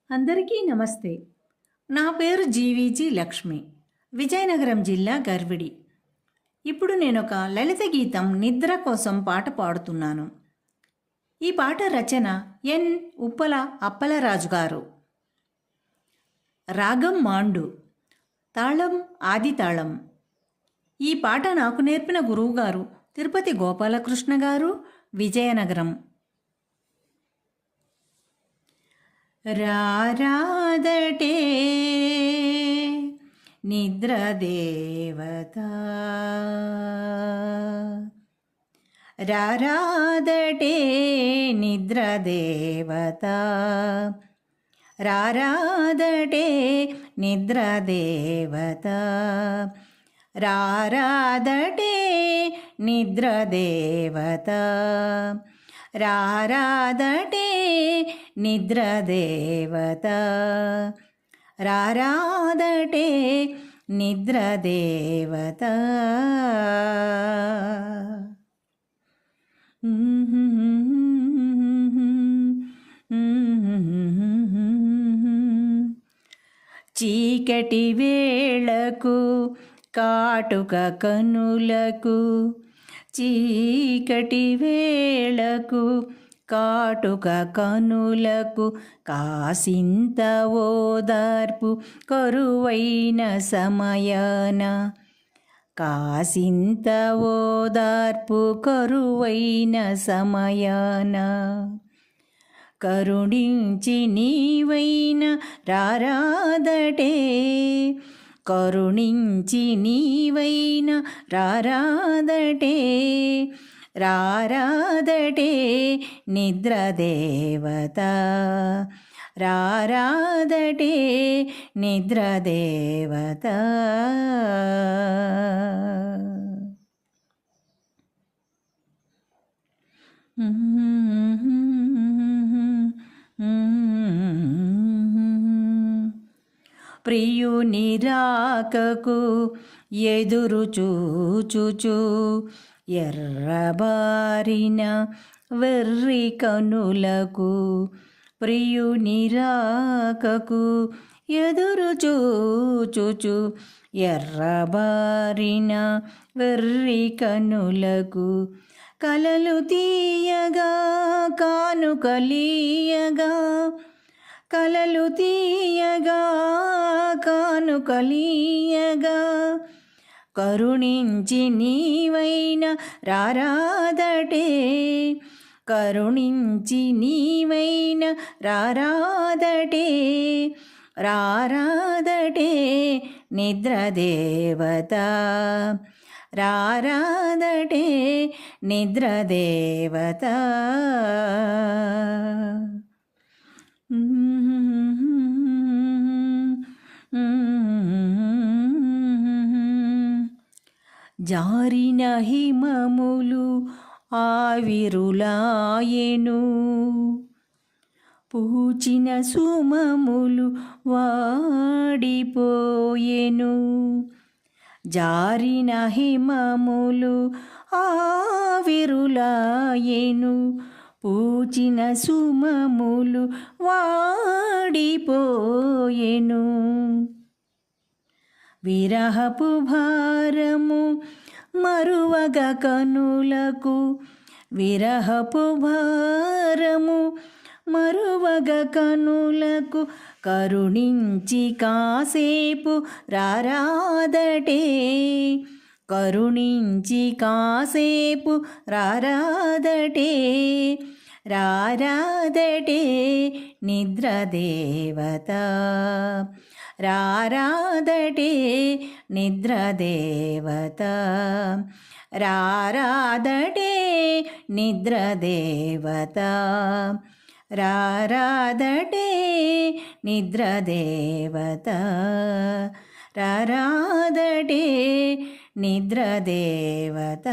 అందరికీ నమస్తే. నా పేరు జీవీజీ లక్ష్మి. విజయనగరం జిల్లా గర్విడి. ఇప్పుడు నేనొక లలిత గీతం నిద్ర కోసం పాట పాడుతున్నాను. ఈ పాట రచన ఎన్. ఉప్పల అప్పలరాజు గారు. రాగం మాండు, తాళం ఆది తాళం. ఈ పాట నాకు నేర్పిన గురువుగారు తిరుపతి గోపాలకృష్ణ గారు, విజయనగరం. రారాదటే నిద్రదేవత, రారాదటే నిద్రదేవత, రారాదటే నిద్రదేవత, రారాదటే నిద్రదేవత, రారాదటే నిద్రదేవత, రారాదటే నిద్రదేవత. చీకటి వేళకు కాటుక కనులకు, చీకటి వేళకు కాటుక కనులకు, కాసింత ఓదార్పు కరువైన సమయాన, కాసింత ఓదార్పు కరువైన సమయాన, కరుణించి నీవైన రారాదటే, కరుణించి నీవైన రారాదటే, రారాదటే నిద్రదేవత, రారాదటే నిద్రదేవత. ప్రియుని రాకకు ఎదురు చూచుచు ఎర్రబారిన వెర్రి కనులకు, ప్రియుని రాకకు ఎదురు చూచుచు ఎర్రబారిన వెర్రి కనులకు, కలలు తీయగా కానుకలీయగా, కలలు తీయగా కానుకలీయగా, కరుణించి నీవైన రారాదటే, కరుణించి నీవైన రారాదటే, రారాదటే నిద్రదేవత, రారాదటే నిద్రదేవత. జారిన హిమములు ఆవిరులాయెను, పూచిన సుమములు వాడిపోయెను, జారిన హిమములు ఆవిరులాయెను, పూచిన సుమములు వాడిపోయెను, విరహపు భారము మరువగ కనులకు, విరహపు భారము మరువగ కనులకు, కరుణించి కాసేపు రారాదటే, కరుణించి కాసేపు రారాదటే, రారాదటే నిద్రదేవత, రారాదటే నిద్రదేవత, రారాదటే నిద్రదేవత, రారాదటే నిద్రదేవత, రారాదటే నిద్రదేవత.